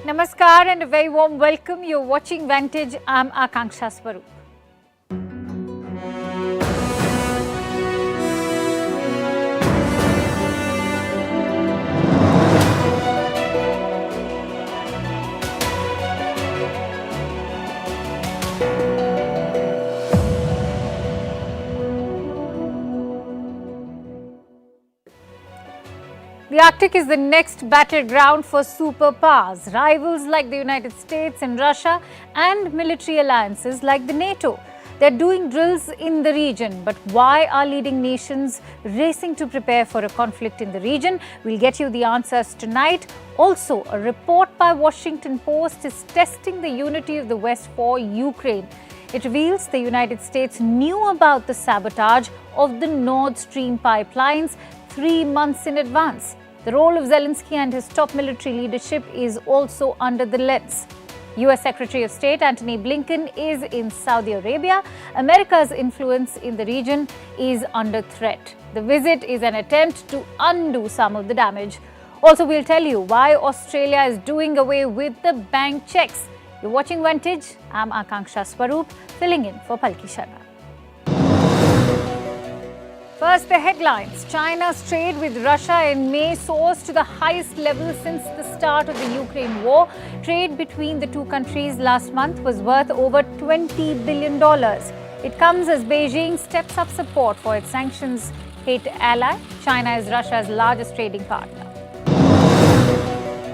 Namaskar and a very warm welcome. You're watching Vantage. I'm Akanksha Swaroop. The Arctic is the next battleground for superpowers, rivals like the United States and Russia, and military alliances like the NATO. They're doing drills in the region, but why are leading nations racing to prepare for a conflict in the region? We'll get you the answers tonight. Also, a report by Washington Post is testing the unity of the West for Ukraine. It reveals the United States knew about the sabotage of the Nord Stream pipelines 3 months in advance. The role of Zelensky and his top military leadership is also under the lens. US Secretary of State Antony Blinken is in Saudi Arabia. America's influence in the region is under threat. The visit is an attempt to undo some of the damage. Also, we'll tell you why Australia is doing away with the bank checks. You're watching Vantage. I'm Akanksha Swaroop, filling in for Palki Sharma. First, the headlines. China's trade with Russia in May soars to the highest level since the start of the Ukraine war. Trade between the two countries last month was worth over $20 billion. It comes as Beijing steps up support for its sanctions-hit ally. China is Russia's largest trading partner.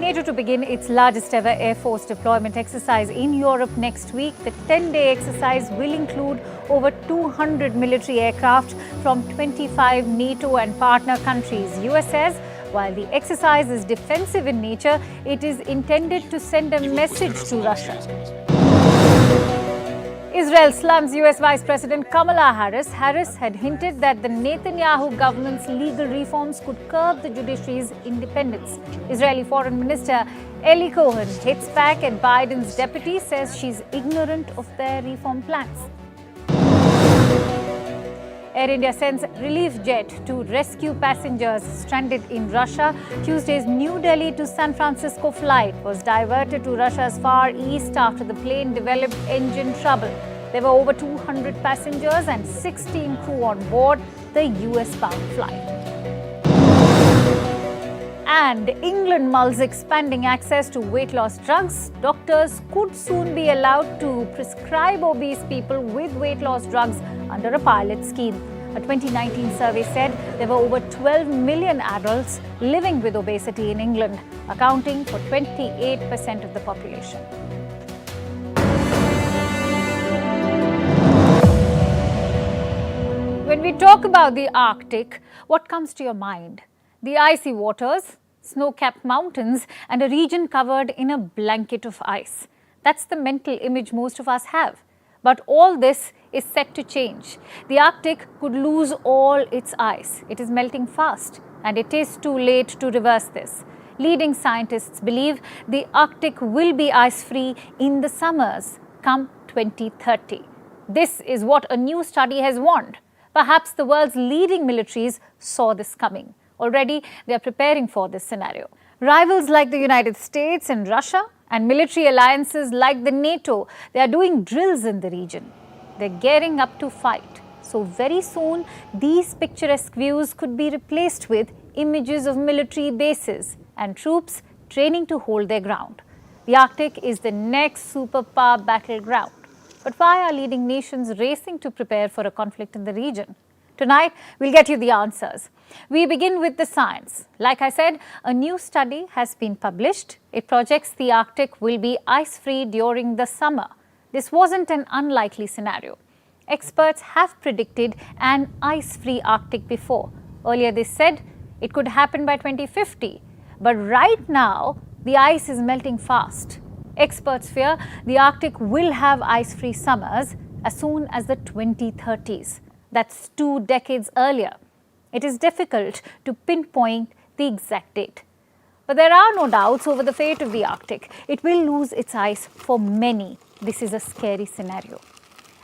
NATO to begin its largest ever Air Force deployment exercise in Europe next week. The 10-day exercise will include over 200 military aircraft from 25 NATO and partner countries. US says while the exercise is defensive in nature, it is intended to send a message to Russia. Israel slams US Vice President Kamala Harris. Harris had hinted that the Netanyahu government's legal reforms could curb the judiciary's independence. Israeli Foreign Minister Eli Cohen hits back at Biden's deputy, says she's ignorant of their reform plans. Air India sends relief jet to rescue passengers stranded in Russia. Tuesday's New Delhi to San Francisco flight was diverted to Russia's Far East after the plane developed engine trouble. There were over 200 passengers and 16 crew on board the US-bound flight. And England mulls expanding access to weight loss drugs. Doctors could soon be allowed to prescribe obese people with weight loss drugs under a pilot scheme. A 2019 survey said there were over 12 million adults living with obesity in England, accounting for 28% of the population. When we talk about the Arctic, what comes to your mind? The icy waters, snow-capped mountains, and a region covered in a blanket of ice. That's the mental image most of us have. But all this is set to change. The Arctic could lose all its ice. It is melting fast, and it is too late to reverse this. Leading scientists believe the Arctic will be ice-free in the summers come 2030. This is what a new study has warned. Perhaps the world's leading militaries saw this coming. Already, they are preparing for this scenario. Rivals like the United States and Russia and military alliances like the NATO, they are doing drills in the region. They're gearing up to fight. So very soon, these picturesque views could be replaced with images of military bases and troops training to hold their ground. The Arctic is the next superpower battleground. But why are leading nations racing to prepare for a conflict in the region? Tonight, we'll get you the answers. We begin with the science. Like I said, a new study has been published. It projects the Arctic will be ice-free during the summer. This wasn't an unlikely scenario. Experts have predicted an ice-free Arctic before. Earlier, they said it could happen by 2050. But right now, the ice is melting fast. Experts fear the Arctic will have ice-free summers as soon as the 2030s. That's 2 decades earlier. It is difficult to pinpoint the exact date. But there are no doubts over the fate of the Arctic. It will lose its ice for many. This is a scary scenario.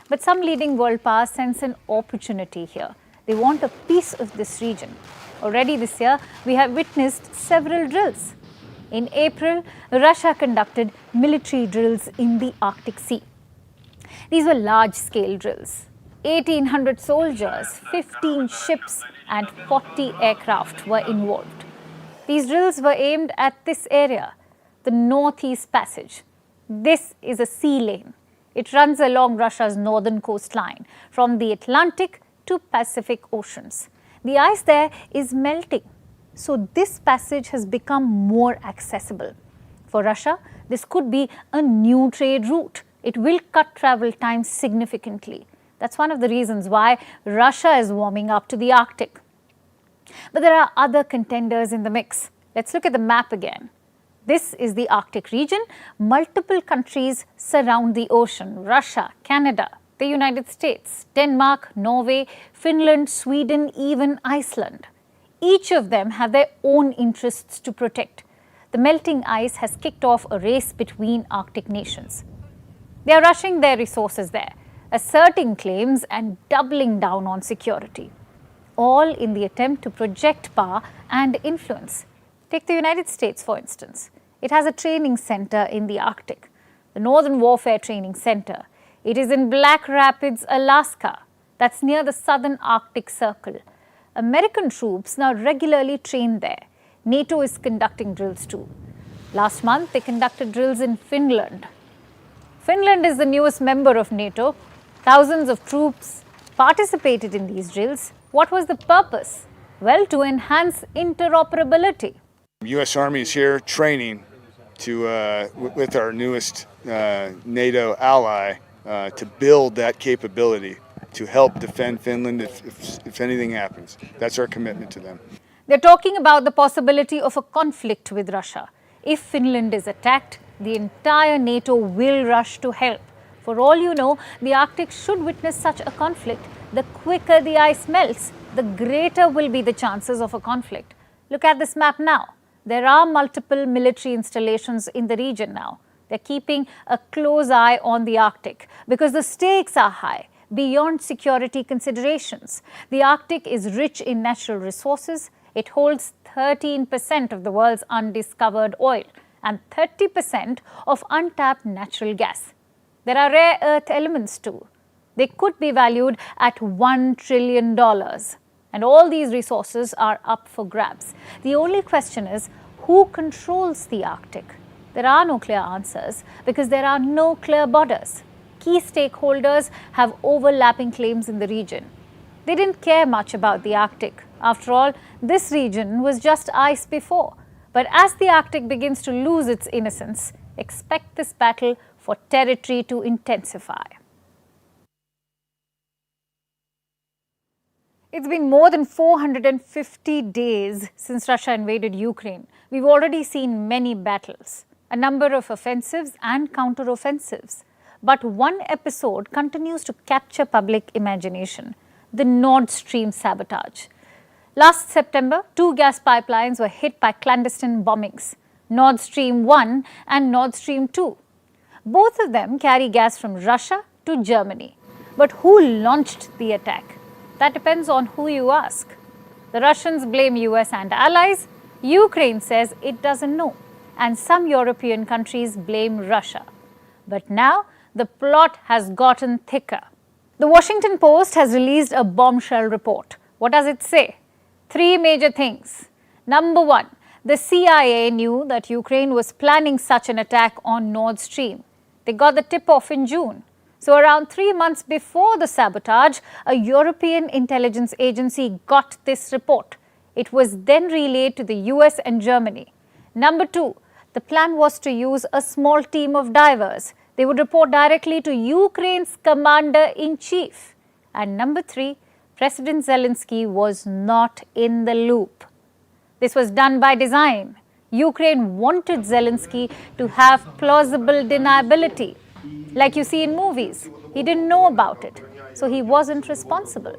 But some leading world powers sense an opportunity here. They want a piece of this region. Already this year, we have witnessed several drills. In April, Russia conducted military drills in the Arctic Sea. These were large-scale drills. 1,800 soldiers, 15 ships and 40 aircraft were involved. These drills were aimed at this area, the Northeast Passage. This is a sea lane. It runs along Russia's northern coastline from the Atlantic to Pacific Oceans. The ice there is melting, so this passage has become more accessible. For Russia, this could be a new trade route. It will cut travel time significantly. That's one of the reasons why Russia is warming up to the Arctic. But there are other contenders in the mix. Let's look at the map again. This is the Arctic region. Multiple countries surround the ocean: Russia, Canada, the United States, Denmark, Norway, Finland, Sweden, even Iceland. Each of them have their own interests to protect. The melting ice has kicked off a race between Arctic nations. They are rushing their resources there, asserting claims and doubling down on security, all in the attempt to project power and influence. Take the United States, for instance. It has a training center in the Arctic, the Northern Warfare Training Center. It is in Black Rapids, Alaska. That's near the southern Arctic Circle. American troops now regularly train there. NATO is conducting drills too. Last month, they conducted drills in Finland. Finland is the newest member of NATO. Thousands of troops participated in these drills. What was the purpose? Well, to enhance interoperability. U.S. Army is here training with our newest NATO ally to build that capability to help defend Finland if anything happens. That's our commitment to them. They're talking about the possibility of a conflict with Russia. If Finland is attacked, the entire NATO will rush to help. For all you know, the Arctic should witness such a conflict. The quicker the ice melts, the greater will be the chances of a conflict. Look at this map now. There are multiple military installations in the region now. They're keeping a close eye on the Arctic because the stakes are high beyond security considerations. The Arctic is rich in natural resources. It holds 13% of the world's undiscovered oil and 30% of untapped natural gas. There are rare earth elements too. They could be valued at $1 trillion. And all these resources are up for grabs. The only question is, who controls the Arctic? There are no clear answers because there are no clear borders. Key stakeholders have overlapping claims in the region. They didn't care much about the Arctic. After all, this region was just ice before. But as the Arctic begins to lose its innocence, expect this battle for territory to intensify. It's been more than 450 days since Russia invaded Ukraine. We've already seen many battles, a number of offensives and counter-offensives. But one episode continues to capture public imagination: the Nord Stream sabotage. Last September, 2 gas pipelines were hit by clandestine bombings, Nord Stream 1 and Nord Stream 2. Both of them carry gas from Russia to Germany. But who launched the attack? That depends on who you ask. The Russians blame US and allies. Ukraine says it doesn't know. And some European countries blame Russia. But now the plot has gotten thicker. The Washington Post has released a bombshell report. What does it say? 3 major things. Number 1, the CIA knew that Ukraine was planning such an attack on Nord Stream. They got the tip-off in June. So around 3 months before the sabotage, a European intelligence agency got this report. It was then relayed to the US and Germany. Number 2, the plan was to use a small team of divers. They would report directly to Ukraine's commander-in-chief. And number 3, President Zelensky was not in the loop. This was done by design. Ukraine wanted Zelensky to have plausible deniability. Like you see in movies, he didn't know about it, so he wasn't responsible.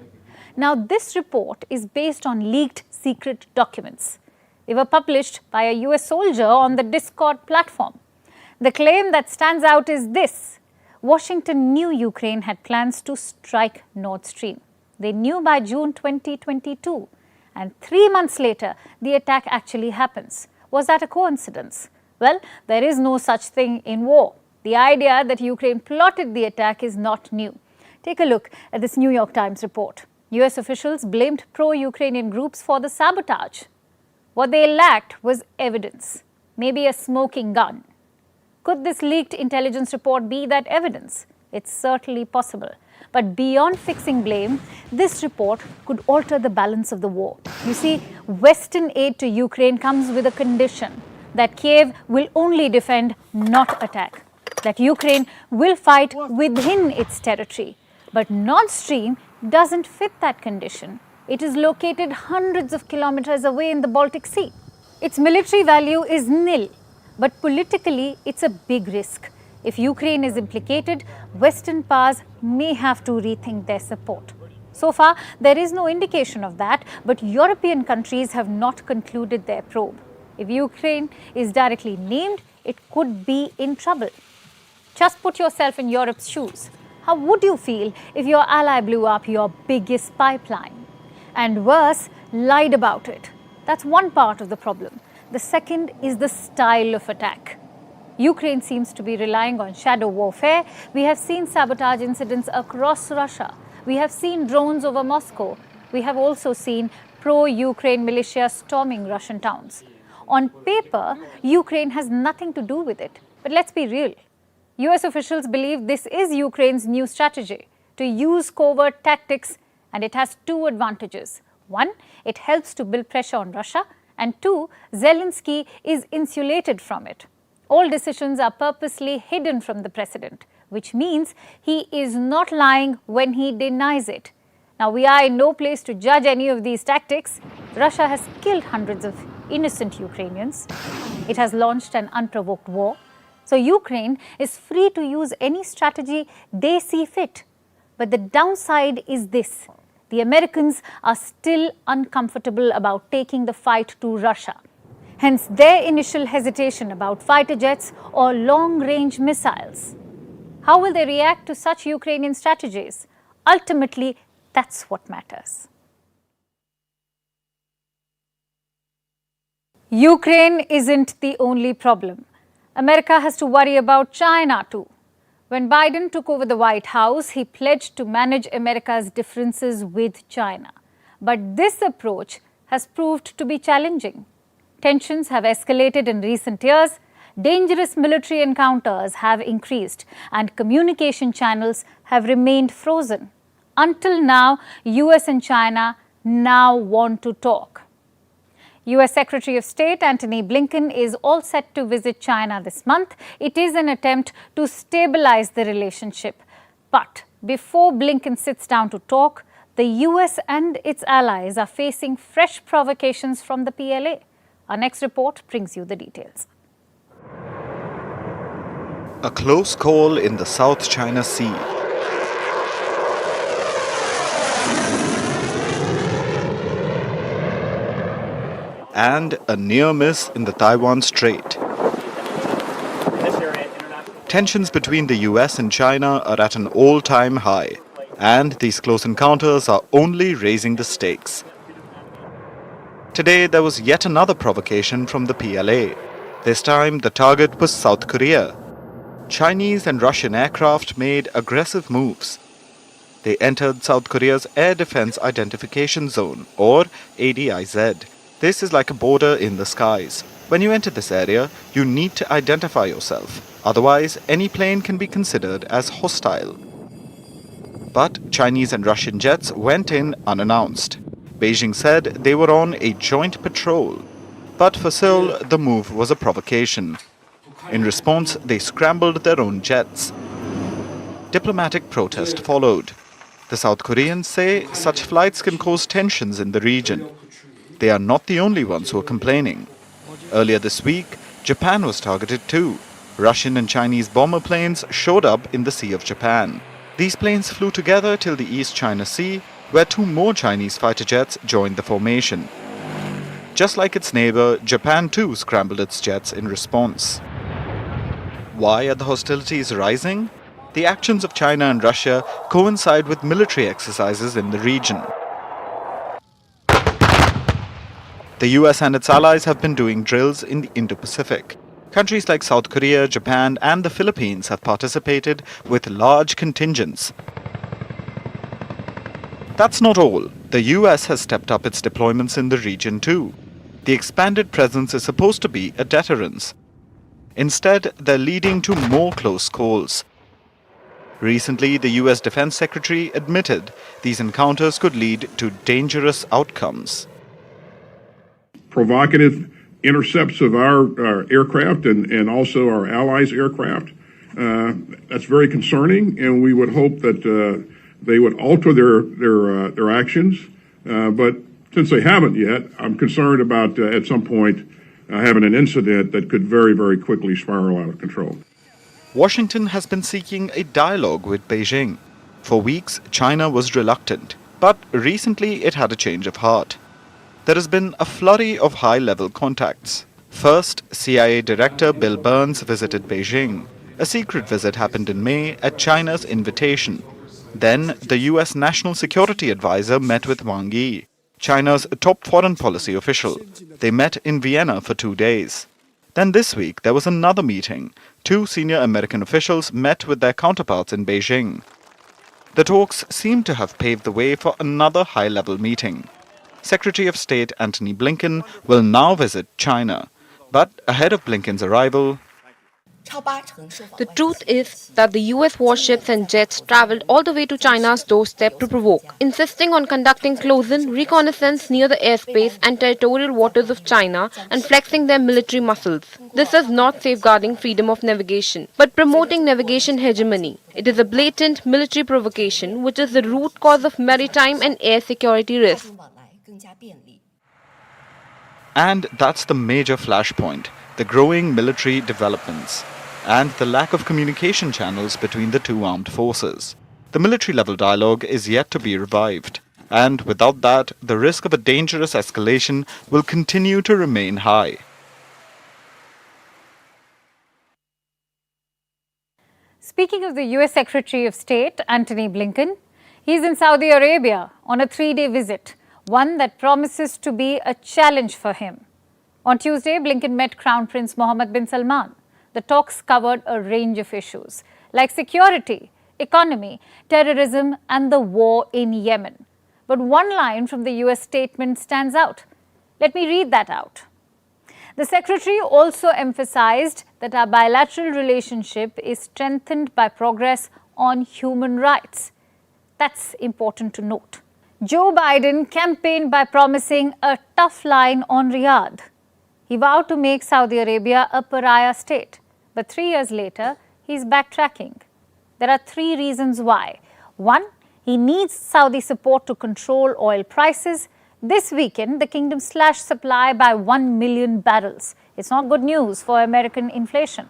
Now, this report is based on leaked secret documents. They were published by a US soldier on the Discord platform. The claim that stands out is this: Washington knew Ukraine had plans to strike Nord Stream. They knew by June 2022, and 3 months later, the attack actually happens. Was that a coincidence? Well, there is no such thing in war. The idea that Ukraine plotted the attack is not new. Take a look at this New York Times report. US officials blamed pro-Ukrainian groups for the sabotage. What they lacked was evidence, maybe a smoking gun. Could this leaked intelligence report be that evidence? It's certainly possible. But beyond fixing blame, this report could alter the balance of the war. You see, Western aid to Ukraine comes with a condition that Kiev will only defend, not attack. That Ukraine will fight within its territory. But Nord Stream doesn't fit that condition. It is located hundreds of kilometers away in the Baltic Sea. Its military value is nil, but politically it's a big risk. If Ukraine is implicated, Western powers may have to rethink their support. So far, there is no indication of that, but European countries have not concluded their probe. If Ukraine is directly named, it could be in trouble. Just put yourself in Europe's shoes. How would you feel if your ally blew up your biggest pipeline? And worse, lied about it. That's one part of the problem. The second is the style of attack. Ukraine seems to be relying on shadow warfare. We have seen sabotage incidents across Russia. We have seen drones over Moscow. We have also seen pro-Ukraine militia storming Russian towns. On paper, Ukraine has nothing to do with it. But let's be real. US officials believe this is Ukraine's new strategy, to use covert tactics, and it has two advantages. One, it helps to build pressure on Russia, and two, Zelensky is insulated from it. All decisions are purposely hidden from the president, which means he is not lying when he denies it. Now, we are in no place to judge any of these tactics. Russia has killed hundreds of innocent Ukrainians. It has launched an unprovoked war. So Ukraine is free to use any strategy they see fit. But the downside is this. The Americans are still uncomfortable about taking the fight to Russia. Hence their initial hesitation about fighter jets or long-range missiles. How will they react to such Ukrainian strategies? Ultimately, that's what matters. Ukraine isn't the only problem. America has to worry about China too. When Biden took over the White House, he pledged to manage America's differences with China. But this approach has proved to be challenging. Tensions have escalated in recent years, dangerous military encounters have increased, and communication channels have remained frozen. Until now, US and China now want to talk. US Secretary of State Antony Blinken is all set to visit China this month. It is an attempt to stabilize the relationship. But before Blinken sits down to talk, the US and its allies are facing fresh provocations from the PLA. Our next report brings you the details. A close call in the South China Sea. And a near miss in the Taiwan Strait. Tensions between the US and China are at an all-time high, and these close encounters are only raising the stakes. Today, there was yet another provocation from the PLA. This time, the target was South Korea. Chinese and Russian aircraft made aggressive moves. They entered South Korea's Air Defense Identification Zone, or ADIZ. This is like a border in the skies. When you enter this area, you need to identify yourself. Otherwise, any plane can be considered as hostile. But Chinese and Russian jets went in unannounced. Beijing said they were on a joint patrol. But for Seoul, the move was a provocation. In response, they scrambled their own jets. Diplomatic protest followed. The South Koreans say such flights can cause tensions in the region. They are not the only ones who are complaining. Earlier this week, Japan was targeted too. Russian and Chinese bomber planes showed up in the Sea of Japan. These planes flew together till the East China Sea, where two more Chinese fighter jets joined the formation. Just like its neighbor, Japan too scrambled its jets in response. Why are the hostilities rising? The actions of China and Russia coincide with military exercises in the region. The US and its allies have been doing drills in the Indo-Pacific. Countries like South Korea, Japan and the Philippines have participated with large contingents. That's not all. The US has stepped up its deployments in the region too. The expanded presence is supposed to be a deterrence. Instead, they're leading to more close calls. Recently, the US Defense Secretary admitted these encounters could lead to dangerous outcomes. Provocative intercepts of our aircraft and also our allies' aircraft. That's very concerning, and we would hope that they would alter their actions. But since they haven't yet, I'm concerned about at some point having an incident that could very, very quickly spiral out of control. Washington has been seeking a dialogue with Beijing. For weeks, China was reluctant, but recently it had a change of heart. There has been a flurry of high-level contacts. First, CIA Director Bill Burns visited Beijing. A secret visit happened in May at China's invitation. Then, the US National Security Advisor met with Wang Yi, China's top foreign policy official. They met in Vienna for 2 days. Then this week, there was another meeting. 2 senior American officials met with their counterparts in Beijing. The talks seem to have paved the way for another high-level meeting. Secretary of State Antony Blinken will now visit China. But ahead of Blinken's arrival, the truth is that the US warships and jets traveled all the way to China's doorstep to provoke, insisting on conducting close-in reconnaissance near the airspace and territorial waters of China and flexing their military muscles. This is not safeguarding freedom of navigation, but promoting navigation hegemony. It is a blatant military provocation, which is the root cause of maritime and air security risks. and that's the major flashpoint, the growing military developments and the lack of communication channels between the two armed forces. The military-level dialogue is yet to be revived, and without that, the risk of a dangerous escalation will continue to remain high. Speaking of the US Secretary of State, Antony Blinken, he's in Saudi Arabia on a 3-day visit, one that promises to be a challenge for him. On Tuesday, Blinken met Crown Prince Mohammed bin Salman. The talks covered a range of issues like security, economy, terrorism and the war in Yemen. But one line from the US statement stands out. Let me read that out. The Secretary also emphasized that our bilateral relationship is strengthened by progress on human rights. That's important to note. Joe Biden campaigned by promising a tough line on Riyadh. He vowed to make Saudi Arabia a pariah state. But 3 years later, he's backtracking. There are 3 reasons why. 1, he needs Saudi support to control oil prices. This weekend, the kingdom slashed supply by 1 million barrels. It's not good news for American inflation.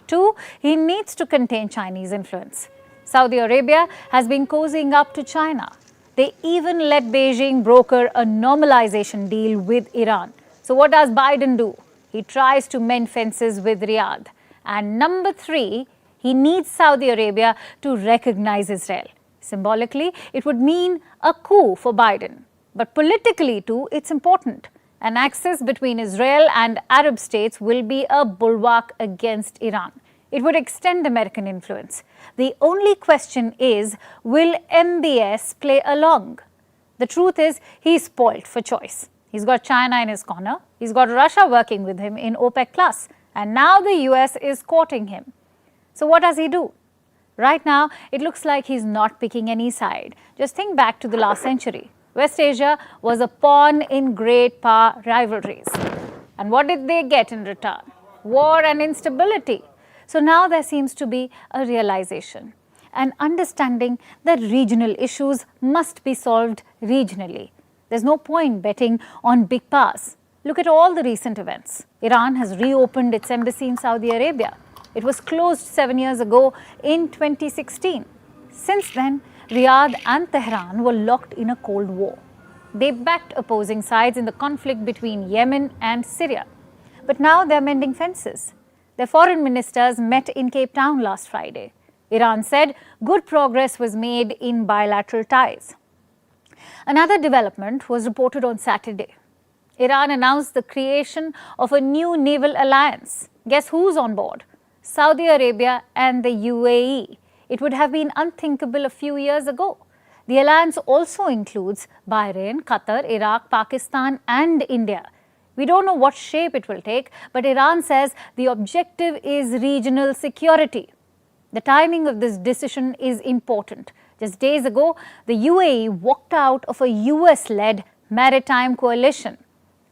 2, he needs to contain Chinese influence. Saudi Arabia has been cozying up to China. They even let Beijing broker a normalization deal with Iran. So what does Biden do? He tries to mend fences with Riyadh. And number 3, he needs Saudi Arabia to recognize Israel. Symbolically, it would mean a coup for Biden. But politically too, it's important. An axis between Israel and Arab states will be a bulwark against Iran. It would extend American influence. The only question is, will MBS play along? The truth is, he's spoilt for choice. He's got China in his corner. He's got Russia working with him in OPEC+. And now the US is courting him. So what does he do? Right now, it looks like he's not picking any side. Just think back to the last century. West Asia was a pawn in great power rivalries. And what did they get in return? War and instability. So now there seems to be a realization, an understanding that regional issues must be solved regionally. There's no point betting on big powers. Look at all the recent events. Iran has reopened its embassy in Saudi Arabia. It was closed 7 years ago in 2016. Since then, Riyadh and Tehran were locked in a Cold War. They backed opposing sides in the conflict between Yemen and Syria. But now they're mending fences. Their foreign ministers met in Cape Town last Friday. Iran said good progress was made in bilateral ties. Another development was reported on Saturday. Iran announced the creation of a new naval alliance. Guess who's on board? Saudi Arabia and the UAE. It would have been unthinkable a few years ago. The alliance also includes Bahrain, Qatar, Iraq, Pakistan, and India. We don't know what shape it will take, but Iran says the objective is regional security. The timing of this decision is important. Just days ago, the UAE walked out of a US-led maritime coalition.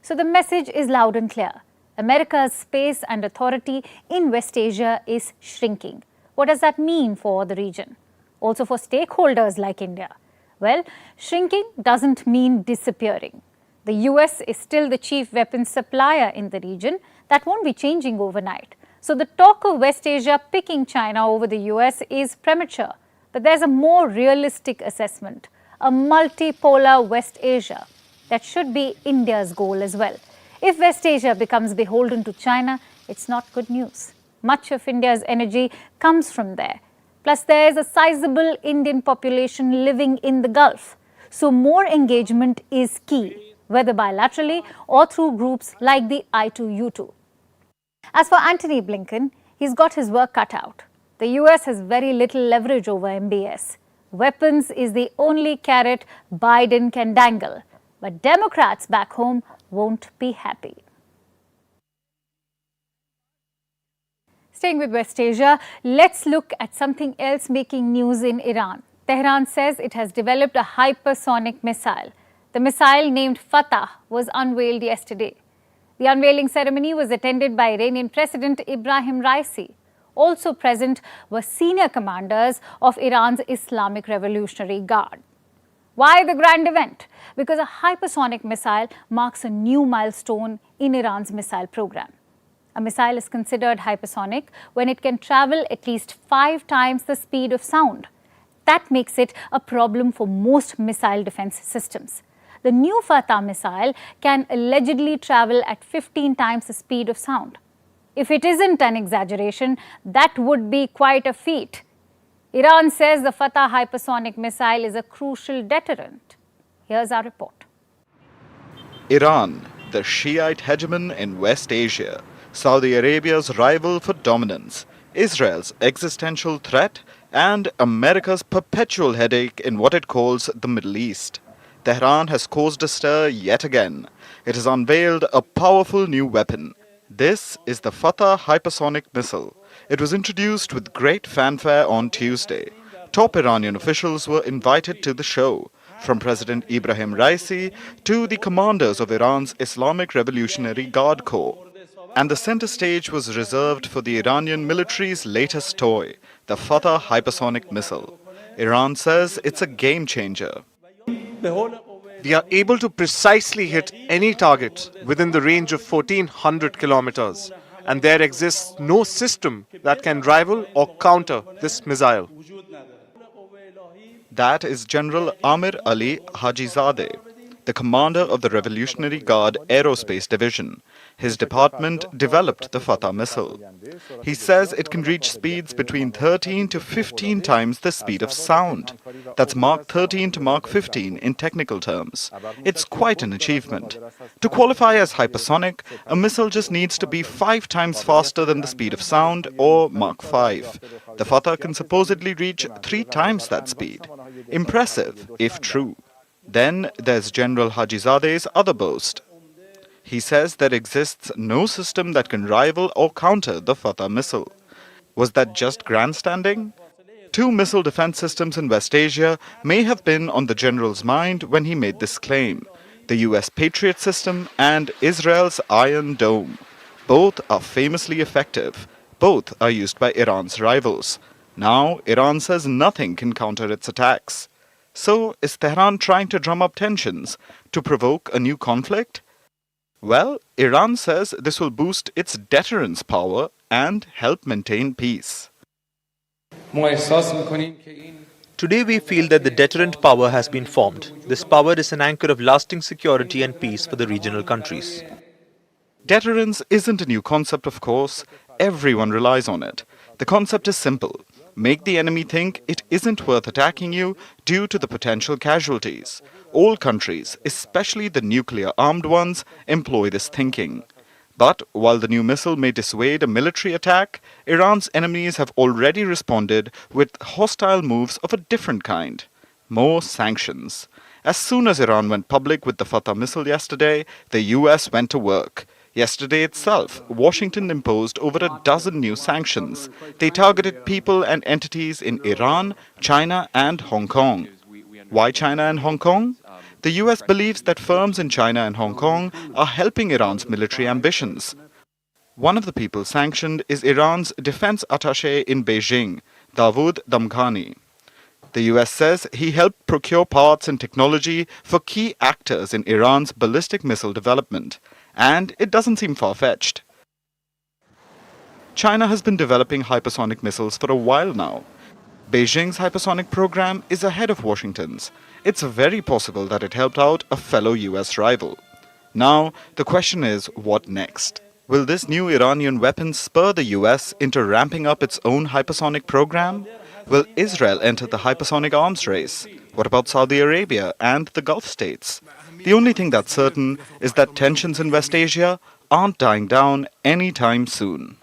So the message is loud and clear. America's space and authority in West Asia is shrinking. What does that mean for the region? Also for stakeholders like India? Well, shrinking doesn't mean disappearing. The US is still the chief weapons supplier in the region. That won't be changing overnight. So the talk of West Asia picking China over the US is premature. But there's a more realistic assessment, a multipolar West Asia. That should be India's goal as well. If West Asia becomes beholden to China, it's not good news. Much of India's energy comes from there. Plus, there is a sizable Indian population living in the Gulf. So more engagement is key, whether bilaterally or through groups like the I2U2. As for Antony Blinken, he's got his work cut out. The US has very little leverage over MBS. Weapons is the only carrot Biden can dangle. But Democrats back home won't be happy. Staying with West Asia, let's look at something else making news in Iran. Tehran says it has developed a hypersonic missile. The missile, named Fattah, was unveiled yesterday. The unveiling ceremony was attended by Iranian President Ibrahim Raisi. Also present were senior commanders of Iran's Islamic Revolutionary Guard. Why the grand event? Because a hypersonic missile marks a new milestone in Iran's missile program. A missile is considered hypersonic when it can travel at least 5 times the speed of sound. That makes it a problem for most missile defense systems. The new Fattah missile can allegedly travel at 15 times the speed of sound. If it isn't an exaggeration, that would be quite a feat. Iran says the Fattah hypersonic missile is a crucial deterrent. Here's our report. Iran, the Shiite hegemon in West Asia, Saudi Arabia's rival for dominance, Israel's existential threat, and America's perpetual headache in what it calls the Middle East. Tehran has caused a stir yet again. It has unveiled a powerful new weapon. This is the Fattah hypersonic missile. It was introduced with great fanfare on Tuesday. Top Iranian officials were invited to the show, from President Ibrahim Raisi to the commanders of Iran's Islamic Revolutionary Guard Corps. And the center stage was reserved for the Iranian military's latest toy, the Fattah hypersonic missile. Iran says it's a game changer. We are able to precisely hit any target within the range of 1400 kilometers, and there exists no system that can rival or counter this missile. That is General Amir Ali Hajizadeh, the commander of the Revolutionary Guard Aerospace Division. His department developed the Fattah missile. He says it can reach speeds between 13 to 15 times the speed of sound. That's Mach 13 to Mach 15 in technical terms. It's quite an achievement. To qualify as hypersonic, a missile just needs to be 5 times faster than the speed of sound, or Mach 5. The Fattah can supposedly reach 3 times that speed. Impressive, if true. Then there's General Hajizadeh's other boast. He says there exists no system that can rival or counter the Fattah missile. Was that just grandstanding? 2 missile defense systems in West Asia may have been on the general's mind when he made this claim: the US Patriot system and Israel's Iron Dome. Both are famously effective. Both are used by Iran's rivals. Now, Iran says nothing can counter its attacks. So, is Tehran trying to drum up tensions to provoke a new conflict? Well, Iran says this will boost its deterrence power and help maintain peace. Today we feel that the deterrent power has been formed. This power is an anchor of lasting security and peace for the regional countries. Deterrence isn't a new concept, of course. Everyone relies on it. The concept is simple. Make the enemy think it isn't worth attacking you due to the potential casualties. all countries, especially the nuclear-armed ones, employ this thinking. But while the new missile may dissuade a military attack, Iran's enemies have already responded with hostile moves of a different kind. More sanctions. As soon as Iran went public with the Fattah missile yesterday, the US went to work. Yesterday itself, Washington imposed over a dozen new sanctions. They targeted people and entities in Iran, China and Hong Kong. Why China and Hong Kong? The US believes that firms in China and Hong Kong are helping Iran's military ambitions. One of the people sanctioned is Iran's defense attaché in Beijing, Dawood Damghani. The US says he helped procure parts and technology for key actors in Iran's ballistic missile development. And it doesn't seem far-fetched. China has been developing hypersonic missiles for a while now. Beijing's hypersonic program is ahead of Washington's. It's very possible that it helped out a fellow US rival. Now, the question is, what next? Will this new Iranian weapon spur the US into ramping up its own hypersonic program? Will Israel enter the hypersonic arms race? What about Saudi Arabia and the Gulf states? The only thing that's certain is that tensions in West Asia aren't dying down anytime soon.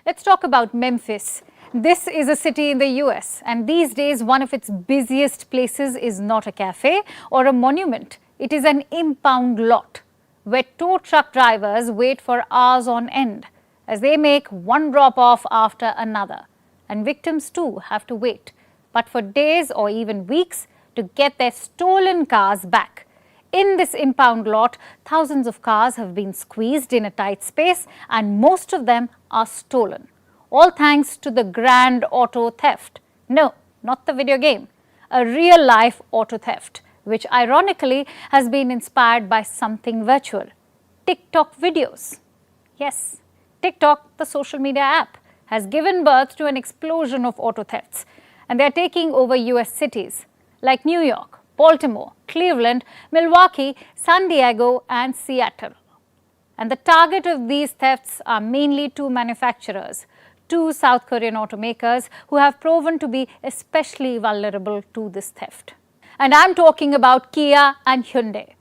Let's talk about Memphis. This is a city in the US, and these days one of its busiest places is not a cafe or a monument. It is an impound lot where tow truck drivers wait for hours on end as they make one drop-off after another. And victims too have to wait, but for days or even weeks, to get their stolen cars back. In this impound lot, thousands of cars have been squeezed in a tight space and most of them are stolen. All thanks to the grand auto theft. No, not the video game. A real-life auto theft, which ironically has been inspired by something virtual. TikTok videos. Yes, TikTok, the social media app, has given birth to an explosion of auto thefts. And they're taking over US cities like New York, Baltimore, Cleveland, Milwaukee, San Diego and Seattle. And the target of these thefts are mainly two manufacturers, two South Korean automakers who have proven to be especially vulnerable to this theft. And I'm talking about Kia and Hyundai.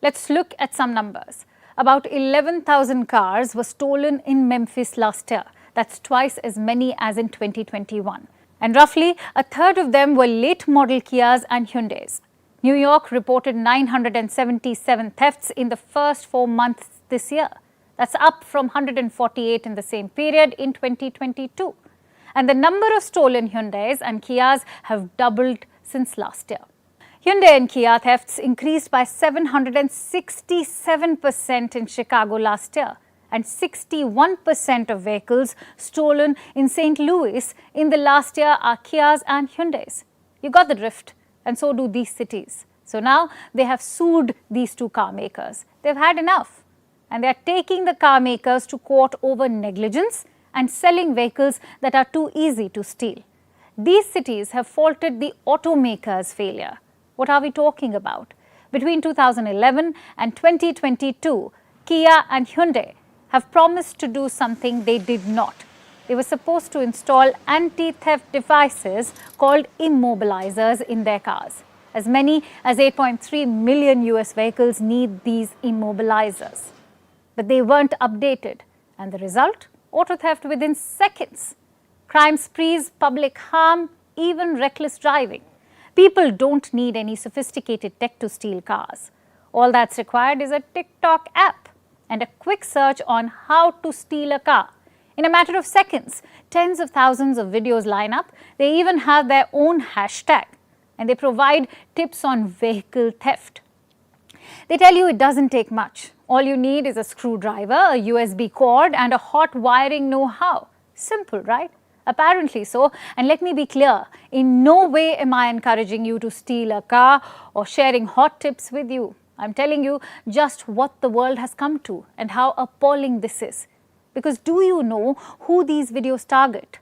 Let's look at some numbers. About 11,000 cars were stolen in Memphis last year. That's twice as many as in 2021. And roughly a third of them were late model Kias and Hyundais. New York reported 977 thefts in the first 4 months this year. That's up from 148 in the same period in 2022. And the number of stolen Hyundais and Kias have doubled since last year. Hyundai and Kia thefts increased by 767% in Chicago last year, and 61% of vehicles stolen in St. Louis in the last year are Kias and Hyundais. You got the drift, and so do these cities. So now they have sued these two car makers. They've had enough, and they're taking the car makers to court over negligence and selling vehicles that are too easy to steal. These cities have faulted the automakers' failure. What are we talking about? Between 2011 and 2022, Kia and Hyundai have promised to do something they did not. They were supposed to install anti-theft devices called immobilizers in their cars. As many as 8.3 million US vehicles need these immobilizers. But they weren't updated. And the result? Auto theft within seconds. Crime sprees, public harm, even reckless driving. People don't need any sophisticated tech to steal cars. All that's required is a TikTok app and a quick search on how to steal a car. In a matter of seconds, tens of thousands of videos line up. They even have their own hashtag, and they provide tips on vehicle theft. They tell you it doesn't take much. All you need is a screwdriver, a USB cord, and a hot wiring know-how. Simple, right? Apparently so. And let me be clear, in no way am I encouraging you to steal a car or sharing hot tips with you. I'm telling you just what the world has come to and how appalling this is. Because do you know who these videos target?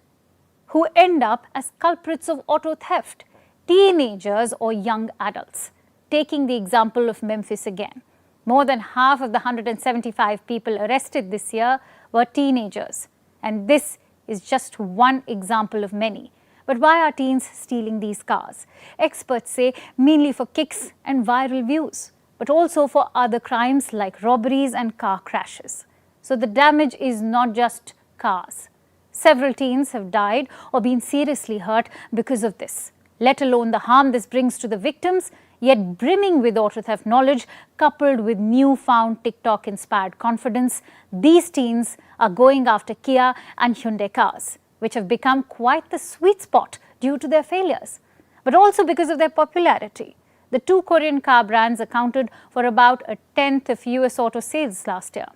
Who end up as culprits of auto theft? Teenagers or young adults. Taking the example of Memphis again. More than half of the 175 people arrested this year were teenagers. And this is just one example of many. But why are teens stealing these cars? Experts say mainly for kicks and viral views, but also for other crimes like robberies and car crashes. So the damage is not just cars. Several teens have died or been seriously hurt because of this, let alone the harm this brings to the victims, yet brimming with auto theft knowledge coupled with newfound TikTok-inspired confidence. These teens are going after Kia and Hyundai cars, which have become quite the sweet spot due to their failures, but also because of their popularity. The two Korean car brands accounted for about a tenth of US auto sales last year.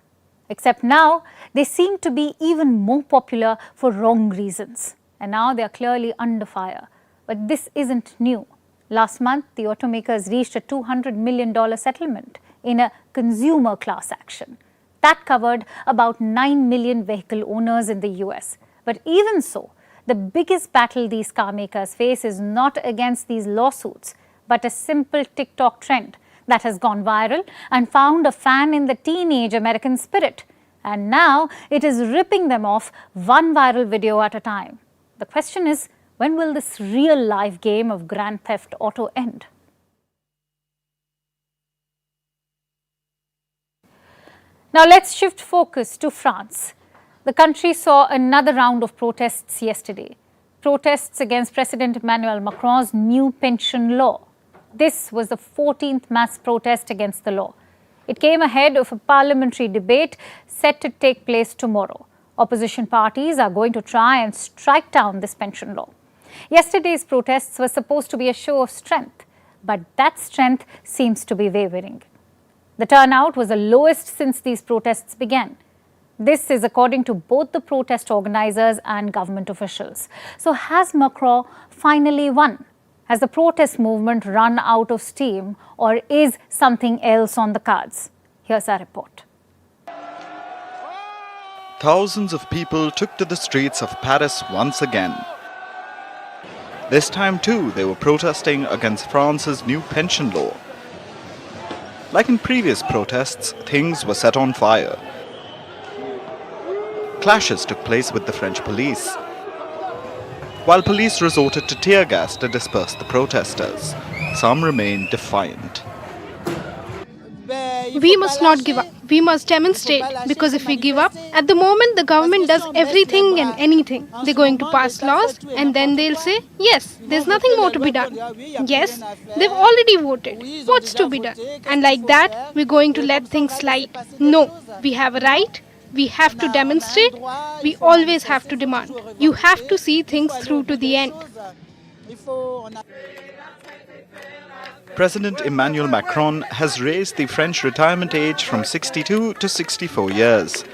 Except now, they seem to be even more popular for wrong reasons. And now they are clearly under fire. But this isn't new. Last month, the automakers reached a $200 million settlement in a consumer class action. That covered about 9 million vehicle owners in the US. But even so, the biggest battle these car makers face is not against these lawsuits, but a simple TikTok trend that has gone viral and found a fan in the teenage American spirit. And now it is ripping them off one viral video at a time. The question is, when will this real-life game of Grand Theft Auto end? Now let's shift focus to France. The country saw another round of protests yesterday. Protests against President Emmanuel Macron's new pension law. This was the 14th mass protest against the law. It came ahead of a parliamentary debate set to take place tomorrow. Opposition parties are going to try and strike down this pension law. Yesterday's protests were supposed to be a show of strength, but that strength seems to be wavering. The turnout was the lowest since these protests began. This is according to both the protest organizers and government officials. So has Macron finally won? Has the protest movement run out of steam, or is something else on the cards? Here's our report. Thousands of people took to the streets of Paris once again. This time too, they were protesting against France's new pension law. Like in previous protests, things were set on fire. Clashes took place with the French police, while police resorted to tear gas to disperse the protesters. Some remained defiant. We must not give up. We must demonstrate, because if we give up, at the moment the government does everything and anything. They're going to pass laws and then they'll say, yes, there's nothing more to be done. Yes, they've already voted. What's to be done? And like that, we're going to let things slide. No, we have a right. We have to demonstrate. We always have to demand. You have to see things through to the end. President Emmanuel Macron has raised the French retirement age from 62 to 64 years.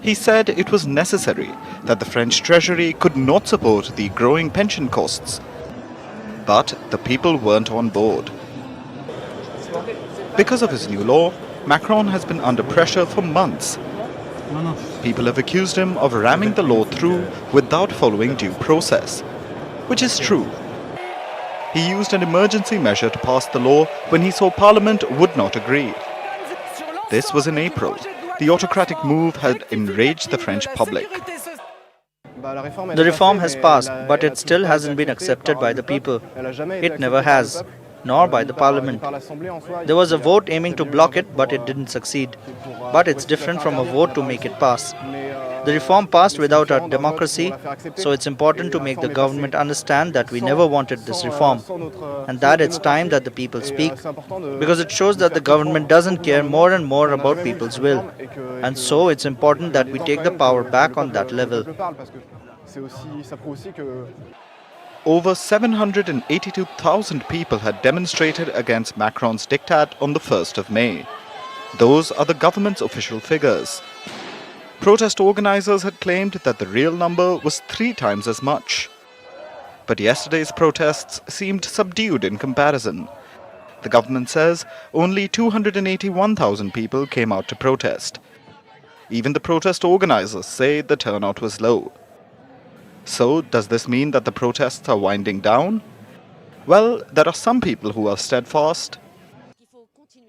He said it was necessary that the French treasury could not support the growing pension costs. But the people weren't on board. Because of his new law, Macron has been under pressure for months. People have accused him of ramming the law through without following due process, which is true. He used an emergency measure to pass the law when he saw Parliament would not agree. This was in April. The autocratic move had enraged the French public. The reform has passed, but it still hasn't been accepted by the people. It never has, nor by the parliament. There was a vote aiming to block it, but it didn't succeed. But it's different from a vote to make it pass. The reform passed without our democracy, so it's important to make the government understand that we never wanted this reform, and that it's time that the people speak, because it shows that the government doesn't care more and more about people's will. And so it's important that we take the power back on that level. Over 782,000 people had demonstrated against Macron's diktat on the 1st of May. Those are the government's official figures. Protest organizers had claimed that the real number was 3 times as much. But yesterday's protests seemed subdued in comparison. The government says only 281,000 people came out to protest. Even the protest organizers say the turnout was low. So, does this mean that the protests are winding down? Well, there are some people who are steadfast.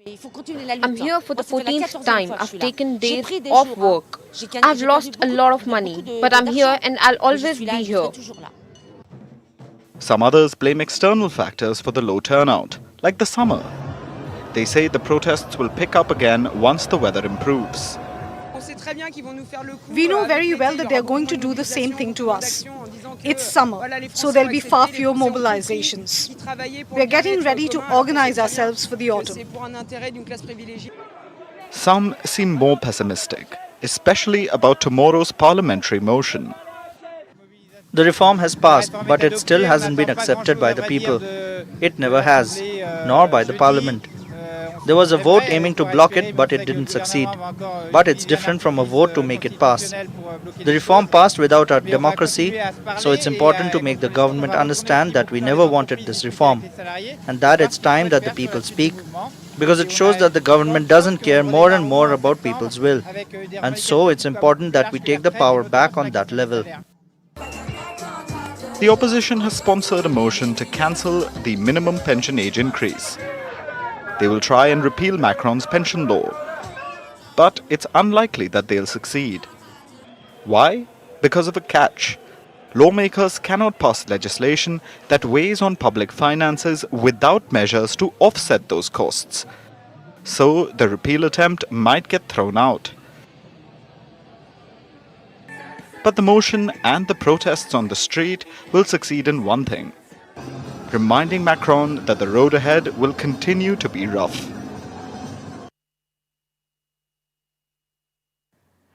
I'm here for the 14th time. I've taken days off work. I've lost a lot of money, but I'm here and I'll always be here. Some others blame external factors for the low turnout, like the summer. They say the protests will pick up again once the weather improves. We know very well that they're going to do the same thing to us. It's summer, so there'll be far fewer mobilizations. We're getting ready to organize ourselves for the autumn. Some seem more pessimistic, especially about tomorrow's parliamentary motion. The reform has passed, but it still hasn't been accepted by the people. It never has, nor by the parliament. There was a vote aiming to block it, but it didn't succeed. But it's different from a vote to make it pass. The reform passed without our democracy, so it's important to make the government understand that we never wanted this reform, and that it's time that the people speak, because it shows that the government doesn't care more and more about people's will. And so it's important that we take the power back on that level. The opposition has sponsored a motion to cancel the minimum pension age increase. They will try and repeal Macron's pension law. But it's unlikely that they'll succeed. Why? Because of a catch. Lawmakers cannot pass legislation that weighs on public finances without measures to offset those costs. So the repeal attempt might get thrown out. But the motion and the protests on the street will succeed in one thing: reminding Macron that the road ahead will continue to be rough.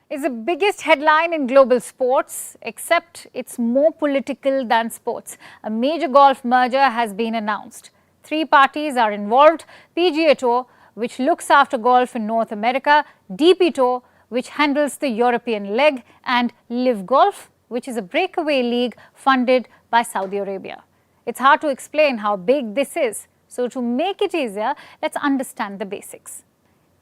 Is the biggest headline in global sports, except it's more political than sports. A major golf merger has been announced. 3 parties are involved: PGA Tour, which looks after golf in North America, DP Tour, which handles the European leg, and Live Golf, which is a breakaway league funded by Saudi Arabia. It's hard to explain how big this is, so to make it easier, let's understand the basics.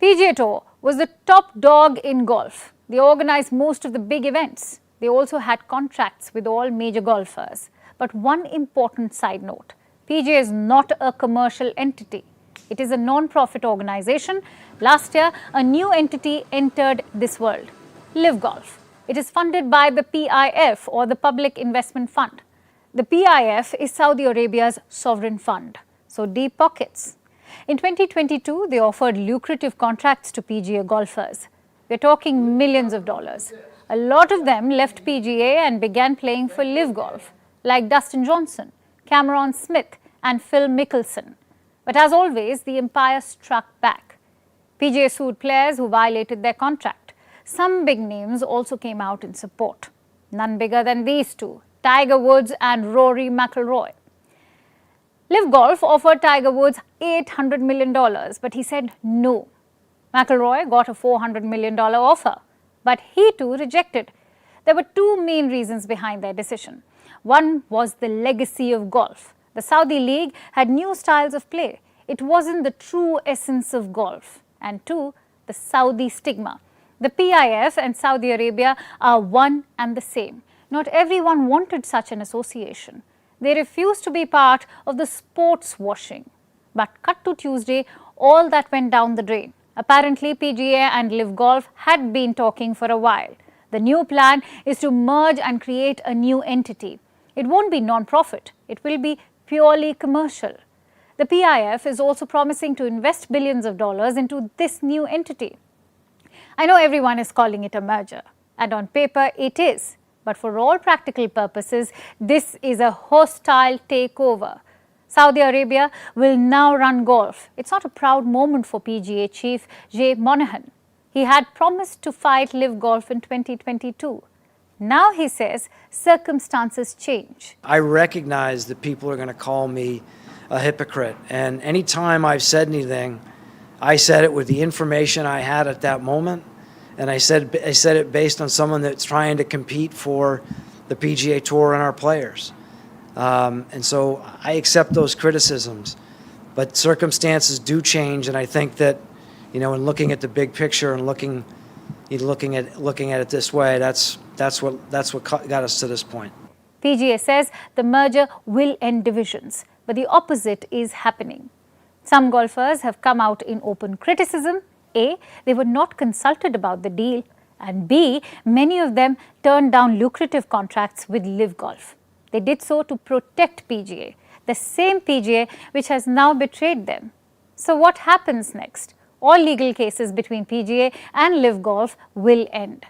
PGA Tour was the top dog in golf. They organized most of the big events. They also had contracts with all major golfers. But one important side note: PGA is not a commercial entity. It is a non-profit organization. Last year, a new entity entered this world: Live Golf. It is funded by the PIF, or the Public Investment Fund. The PIF is Saudi Arabia's sovereign fund, so deep pockets. In 2022, they offered lucrative contracts to PGA golfers. We're talking millions of dollars. A lot of them left PGA and began playing for Live Golf, like Dustin Johnson, Cameron Smith, and Phil Mickelson. But as always, the empire struck back. PGA sued players who violated their contract. Some big names also came out in support. None bigger than these two: Tiger Woods and Rory McIlroy. Live Golf offered Tiger Woods $800 million, but he said no. McIlroy got a $400 million offer, but he too rejected. There were 2 main reasons behind their decision. One was the legacy of golf. The Saudi League had new styles of play. It wasn't the true essence of golf. And 2, the Saudi stigma. The PIF and Saudi Arabia are one and the same. Not everyone wanted such an association. They refused to be part of the sports washing. But cut to Tuesday, all that went down the drain. Apparently, PGA and Live Golf had been talking for a while. The new plan is to merge and create a new entity. It won't be non-profit. It will be purely commercial. The PIF is also promising to invest billions of dollars into this new entity. I know everyone is calling it a merger, and on paper it is. But for all practical purposes, this is a hostile takeover. Saudi Arabia will now run golf. It's not a proud moment for PGA chief Jay Monahan. He had promised to fight Live Golf in 2022. Now he says circumstances change. I recognize that people are going to call me a hypocrite. And anytime I've said anything, I said it with the information I had at that moment. And I said it based on someone that's trying to compete for the PGA Tour and our players. And so I accept those criticisms. But circumstances do change, and I think that, in looking at the big picture and looking at it this way, that's what got us to this point. PGA says the merger will end divisions, but the opposite is happening. Some golfers have come out in open criticism. A, they were not consulted about the deal, and B, many of them turned down lucrative contracts with Live Golf. They did so to protect PGA, the same PGA which has now betrayed them. So what happens next? All legal cases between PGA and Live Golf will end.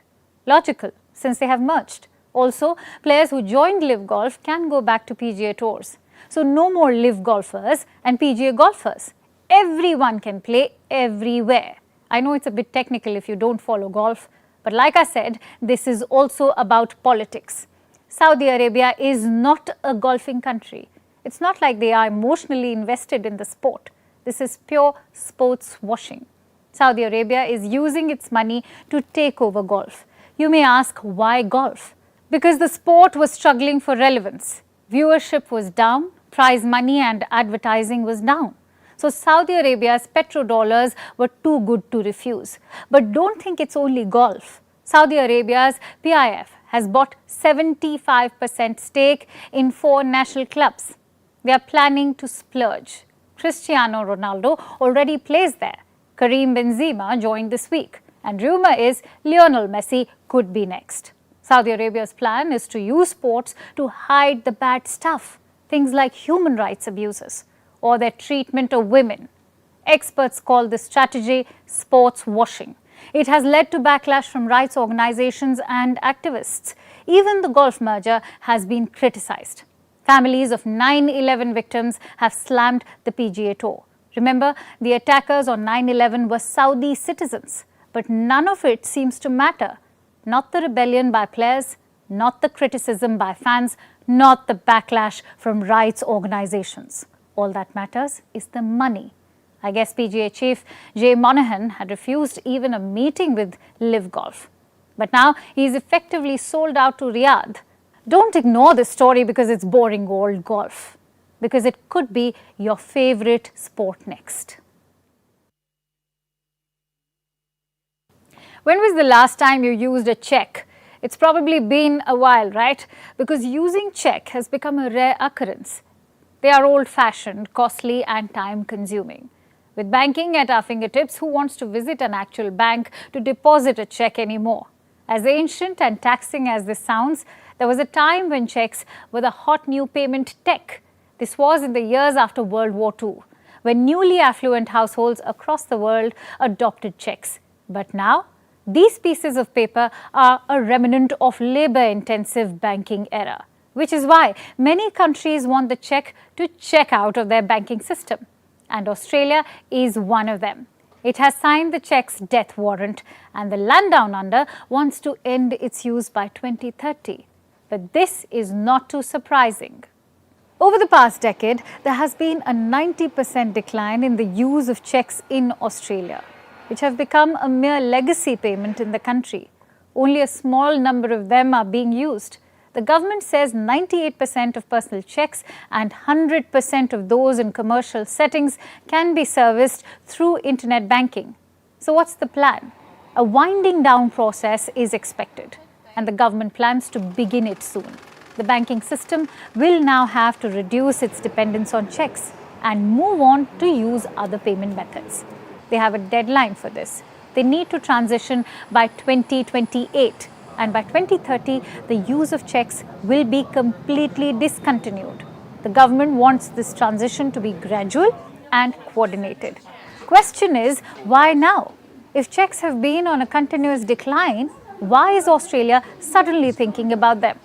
Logical, since they have merged. Also, players who joined Live Golf can go back to PGA tours. So no more Live golfers and PGA golfers. Everyone can play everywhere. I know it's a bit technical if you don't follow golf, but like I said, this is also about politics. Saudi Arabia is not a golfing country. It's not like they are emotionally invested in the sport. This is pure sports washing. Saudi Arabia is using its money to take over golf. You may ask, why golf? Because the sport was struggling for relevance. Viewership was down, prize money and advertising was down. So Saudi Arabia's petrodollars were too good to refuse. But don't think it's only golf. Saudi Arabia's PIF has bought 75% stake in 4 national clubs. They are planning to splurge. Cristiano Ronaldo already plays there. Karim Benzema joined this week. And rumour is Lionel Messi could be next. Saudi Arabia's plan is to use sports to hide the bad stuff. Things like human rights abuses or their treatment of women. Experts call this strategy sports washing. It has led to backlash from rights organizations and activists. Even the golf merger has been criticized. Families of 9/11 victims have slammed the PGA Tour. Remember, the attackers on 9/11 were Saudi citizens. But none of it seems to matter. Not the rebellion by players, not the criticism by fans, not the backlash from rights organizations. All that matters is the money. I guess PGA chief Jay Monahan had refused even a meeting with Live Golf. But now he's effectively sold out to Riyadh. Don't ignore this story because it's boring old golf, because it could be your favorite sport next. When was the last time you used a check? It's probably been a while, right? Because using check has become a rare occurrence. They are old-fashioned, costly and time-consuming. With banking at our fingertips, who wants to visit an actual bank to deposit a check anymore? As ancient and taxing as this sounds, there was a time when checks were the hot new payment tech. This was in the years after World War II, when newly affluent households across the world adopted checks. But now, these pieces of paper are a remnant of labor-intensive banking era, which is why many countries want the check to check out of their banking system. And Australia is one of them. It has signed the check's death warrant, and the land down under wants to end its use by 2030. But this is not too surprising. Over the past decade, there has been a 90% decline in the use of checks in Australia, which have become a mere legacy payment in the country. Only a small number of them are being used. The government says 98% of personal checks and 100% of those in commercial settings can be serviced through internet banking. So what's the plan? A winding down process is expected, and the government plans to begin it soon. The banking system will now have to reduce its dependence on checks and move on to use other payment methods. They have a deadline for this. They need to transition by 2028, and by 2030, the use of checks will be completely discontinued. The government wants this transition to be gradual and coordinated. Question is, why now? If checks have been on a continuous decline, why is Australia suddenly thinking about them?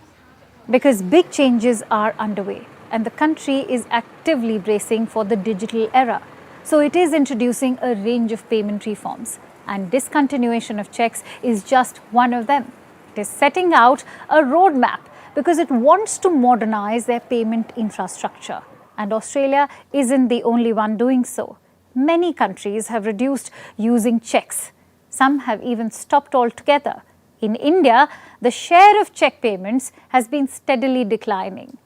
Because big changes are underway, and the country is actively bracing for the digital era. So it is introducing a range of payment reforms, and discontinuation of checks is just one of them. It is setting out a roadmap because it wants to modernize their payment infrastructure. And Australia isn't the only one doing so. Many countries have reduced using checks. Some have even stopped altogether. In India, the share of check payments has been steadily declining.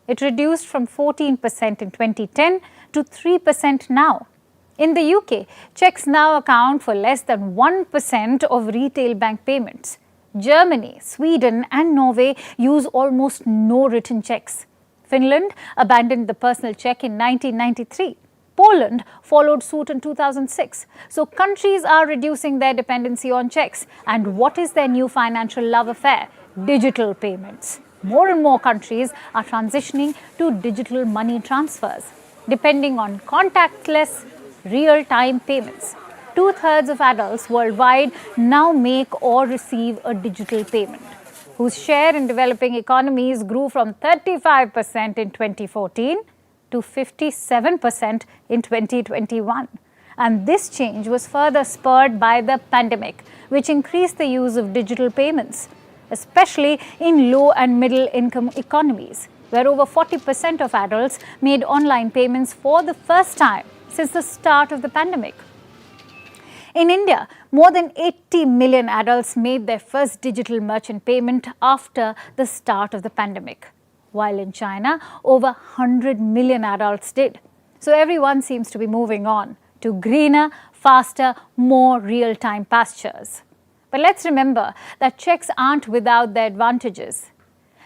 It reduced from 14% in 2010 to 3% now. In the UK, checks now account for less than 1% of retail bank payments. Germany, Sweden and Norway use almost no written checks. Finland abandoned the personal check in 1993. Poland followed suit in 2006. So countries are reducing their dependency on checks. And what is their new financial love affair? Digital payments. More and more countries are transitioning to digital money transfers, depending on contactless, real-time payments. 2/3 of adults worldwide now make or receive a digital payment, whose share in developing economies grew from 35% in 2014 to 57% in 2021. And this change was further spurred by the pandemic, which increased the use of digital payments, especially in low and middle income economies, where over 40% of adults made online payments for the first time since the start of the pandemic. In India, more than 80 million adults made their first digital merchant payment after the start of the pandemic, while in China, over 100 million adults did. So everyone seems to be moving on to greener, faster, more real-time pastures. But let's remember that checks aren't without their advantages.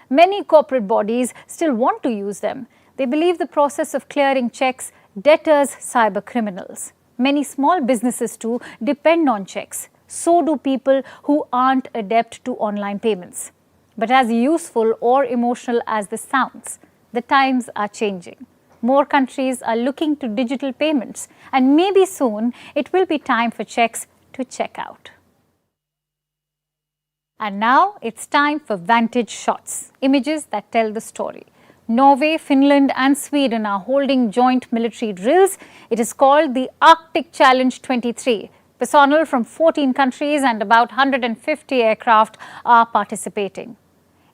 Many corporate bodies still want to use them. They believe the process of clearing checks deters cyber criminals. Many small businesses too depend on checks. So do people who aren't adept to online payments. But as useful or emotional as this sounds, the times are changing. More countries are looking to digital payments, and maybe soon it will be time for checks to check out. And now it's time for Vantage Shots, images that tell the story. Norway, Finland and Sweden are holding joint military drills. It is called the Arctic Challenge 23. Personnel from 14 countries and about 150 aircraft are participating.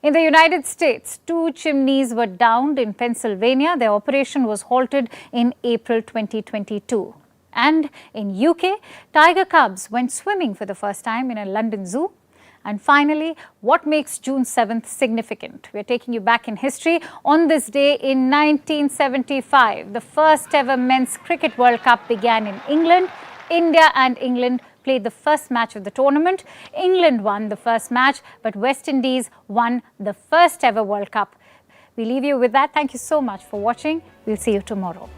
In the United States, 2 chimneys were downed in Pennsylvania. Their operation was halted in April 2022. And in UK, tiger cubs went swimming for the first time in a London zoo. And finally, what makes June 7th significant? We're taking you back in history. On this day in 1975, the first ever Men's Cricket World Cup began in England. India and England played the first match of the tournament. England won the first match, but West Indies won the first ever World Cup. We leave you with that. Thank you so much for watching. We'll see you tomorrow.